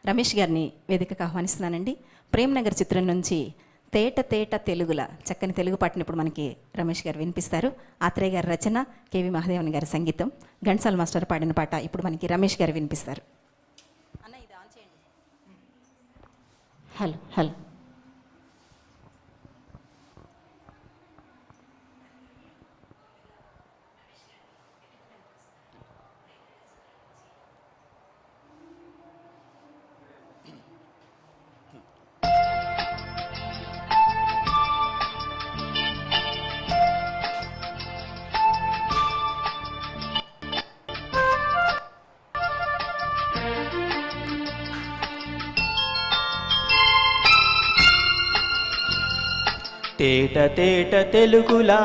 రమేష్ గారిని వేదికకు ఆహ్వానిస్తున్నానండి. ప్రేమ్ నగర్ చిత్రం నుంచి తేట తేట తెలుగుల చక్కని తెలుగు పాటను ఇప్పుడు మనకి రమేష్ గారు వినిపిస్తారు. ఆత్రేయ గారి రచన, కేవి మహాదేవన్ గారి సంగీతం, ఘంటసాల మాస్టర్ పాడిన పాట ఇప్పుడు మనకి రమేష్ గారు వినిపిస్తారు. అన్న ఇది ఆన్ చేయండి. Hello hello. తేట తేట తెలుగులా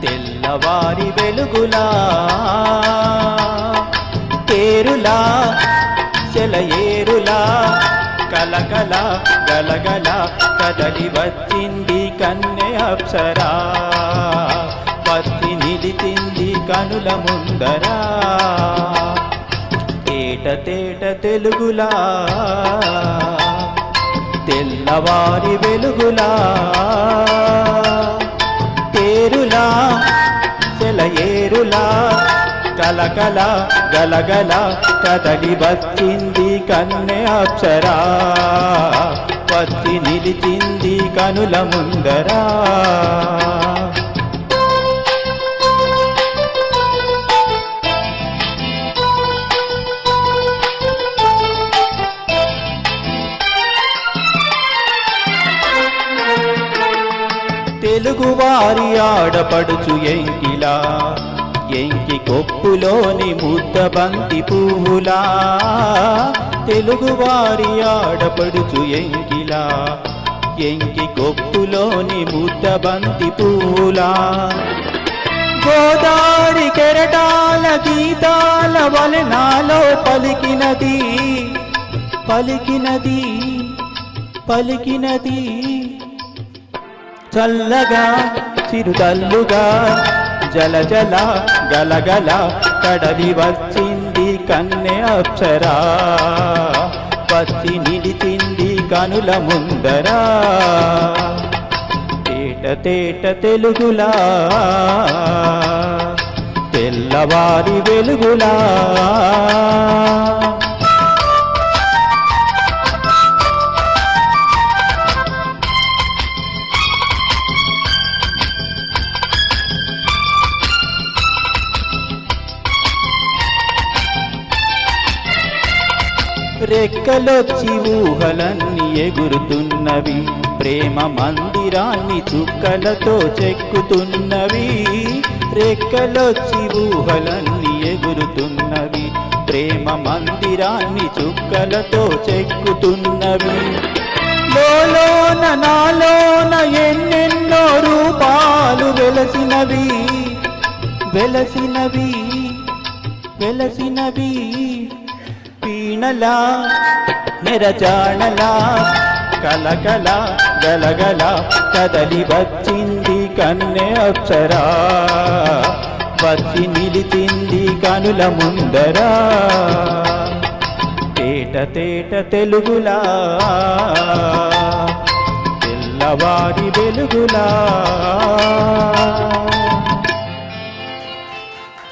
తెల్లవారి వెలుగులా తేరులా సెలయేరులా కలకల గలగల కదలి వచ్చింది కన్నె అప్సరా, వచ్చి నిలిచింది కనుల ముందరా. తేట తేట తెలుగులా తెల్లవారి వెలుగులా తేరులా సెలయేరులా కలకల గలగల కదలి వచ్చింది కన్నె అప్సరా, వచ్చి నిలిచింది కనుల ముందరా. తెలుగువారి ఆడపడుచు ఎంకిలా, ఎంకి కొప్పులోని ముద్ద బంతి పువ్వులా. తెలుగువారి ఆడపడుచు ఎంకిలా, ఎంకి కొప్పులోని ముద్ద బంతి పువ్వులా. గోదావరి కెరటాల గీతాల వలె నాలో పలికినది పలికినది పలికినది. చల్లగా చిరుతల్లుగా జల జల గలగల కడలి వచ్చింది కన్నె అప్సరా, వచ్చి నిలిచింది కనుల ముందరా. తేట తేట తెలుగులా తెల్లవారి వెలుగులా. రెక్కలొచ్చి ఊహలన్నీ ఎగురుతున్నవి, ప్రేమ మందిరాన్ని చుక్కలతో చెక్కుతున్నవి. రెక్కలొచ్చి ఊహలన్నీ ఎగురుతున్నవి, ప్రేమ మందిరాన్ని చుక్కలతో చెక్కుతున్నవి. లోలోన నాలోన ఎన్నెన్నో రూపాలు వెలసినవి వెలసినవి వెలసినవి. వీణలా నెరజాణలా కలకల గలగల కదలి వచ్చింది కన్నె అప్సరా, వచ్చి నిలిచింది కనుల ముందరా. తేట తేట తెలుగులా తెల్లవారి వెలుగులా.